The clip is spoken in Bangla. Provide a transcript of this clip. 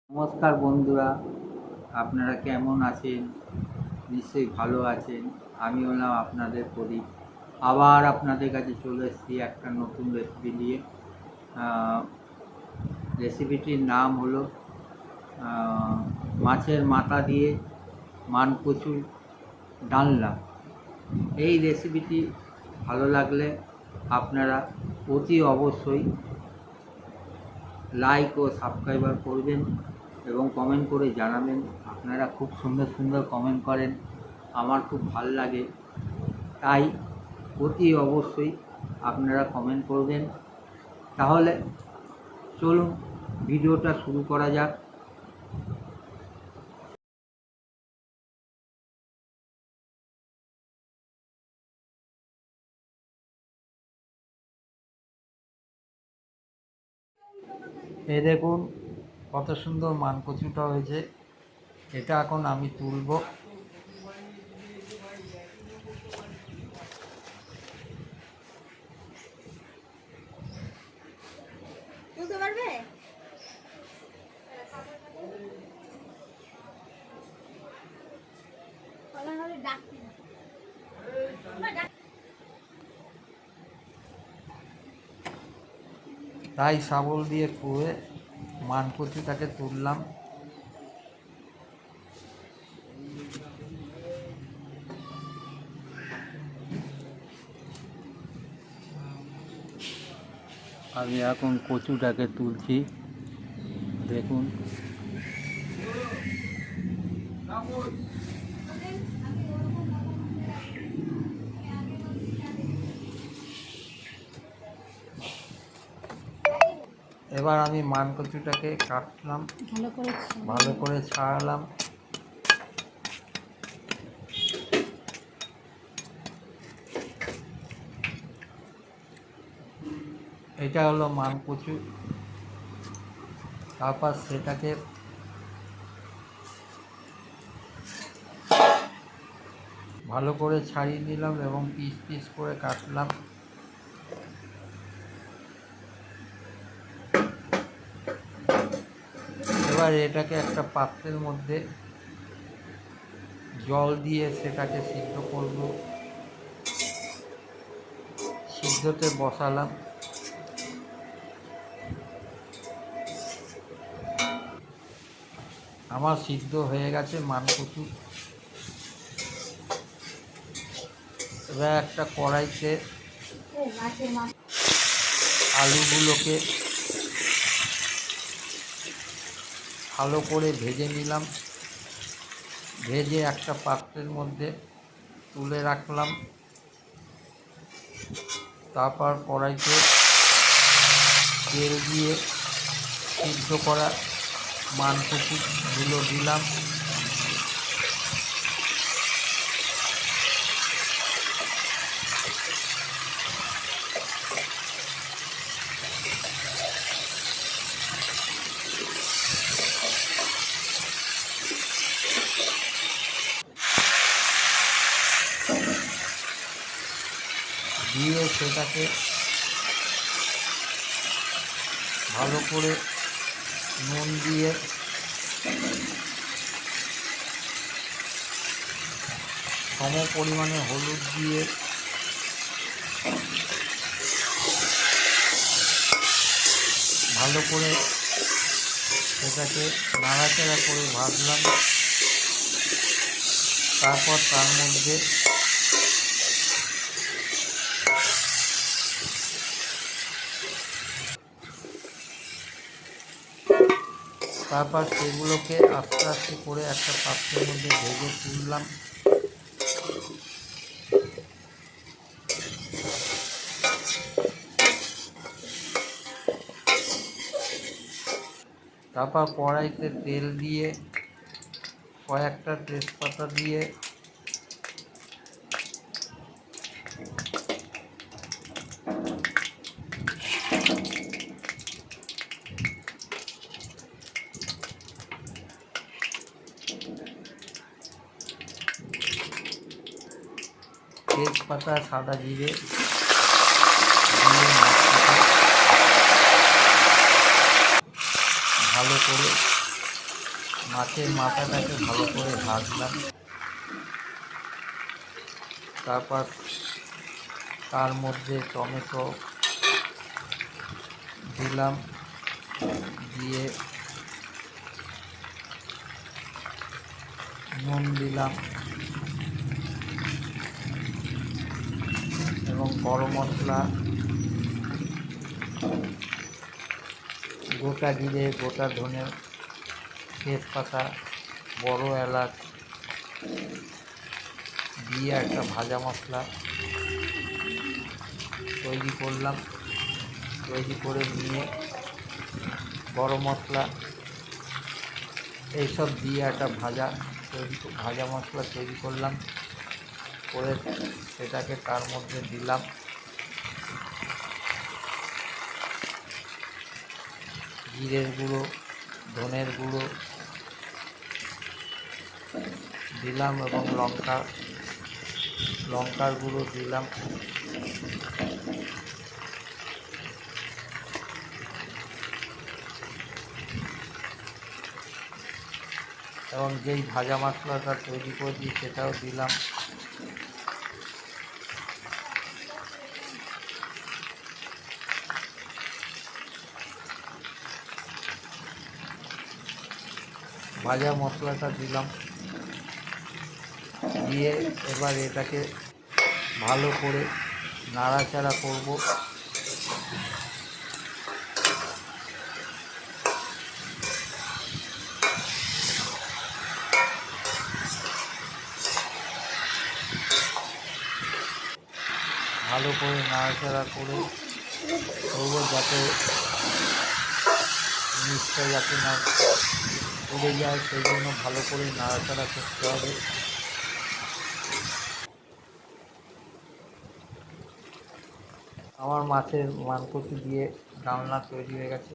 নমস্কার বন্ধুরা, আপনারা কেমন আছেন? নিশ্চয়ই ভালো আছেন। আমি হলাম আপনাদের প্রদীপ। আবার আপনাদের কাছে চলে এসেছি একটা নতুন রেসিপি নিয়ে। রেসিপিটির নাম হলো মাছের মাথা দিয়ে মানকচুর ডালনা। এই রেসিপিটি ভালো লাগলে আপনারা অতি অবশ্যই লাইক ও সাবস্ক্রাইবার করবেন এবং কমেন্ট করে জানাবেন। আপনারা খুব সুন্দর সুন্দর কমেন্ট করেন, আমার খুব ভালো লাগে। তাই অতি অবশ্যই আপনারা কমেন্ট করবেন। তাহলে চলুন ভিডিওটা শুরু করা যাক। এই দেখুন কত সুন্দর মানকচুটা হয়েছে। এটা এখন আমি তুলব। তাই শাবল দিয়ে কুয়ে মানকচুটাকে তুললাম। আমি এখন কচুটাকে তুলছি, দেখুন। এবার আমি মানকচুটাকে কাটলাম, ভালো করে ছাড়ালাম। এটা হলো মানকচু। তারপর সেটাকে ভালো করে ছাড়িয়ে নিলাম এবং পিস পিস করে কাটলাম। এবার এটাকে একটা পাত্রের মধ্যে জল দিয়ে সেটাকে সিদ্ধ করব। সিদ্ধতে বসালাম। আমার সিদ্ধ হয়ে গেছে মানকচু। এবার একটা কড়াইতে আলুগুলোকে ভালো করে ভেজে নিলাম। ভেজে একটা পাত্রের মধ্যে তুলে রাখলাম। তারপর কড়াইতে তেল দিয়ে সিদ্ধ করা মানকচুগুলো দিলাম। দিয়ে সেটাকে ভালো করে নুন দিয়ে সম পরিমাণে হলুদ দিয়ে ভালো করে সেটাকে নাড়াচাড়া করে ভাজলাম। তারপর তার মধ্যে সেগুলোকে আস্তে আস্তে করে একটা পাত্রের মধ্যে ভেজে তুললাম। তারপর কড়াইতে তেল দিয়ে কয়েকটা তেজপাতা দিয়ে তেজপাতা সাদা জিরে দিয়ে মশলাটা ভালো করে মাছের মাথাটাকে ভালো করে ভাজলাম, তারপর তার মধ্যে টমেটো দিলাম, দিয়ে নুন দিলাম এবং গরম মশলা, গোটা জিরে, গোটা ধনে, তেজপাতা, বড় এলাচ দিয়ে একটা ভাজা মশলা তৈরি করলাম। তৈরি করে নিয়ে গরম মশলা এইসব দিয়ে একটা ভাজা মশলা তৈরি করলাম, করে সেটাকে তার মধ্যে দিলাম। জিরের গুঁড়ো, ধনের গুঁড়ো দিলাম এবং লঙ্কার গুঁড়ো দিলাম। এবং যেই ভাজা মশলাটা তৈরি করেছি সেটাও দিলাম। ভাজা মশলাটা দিলাম, দিয়ে এবার এটাকে ভালো করে নাড়াচাড়া করব। ভালো করে নাড়াচাড়া করে করবো যাতে নিচটা যাতে না উড়ে যায়, সেই জন্য ভালো করে নাড়াচাড়া করতে হবে। আমার মাছের মানকচি দিয়ে ডালনা তৈরি হয়ে গেছে।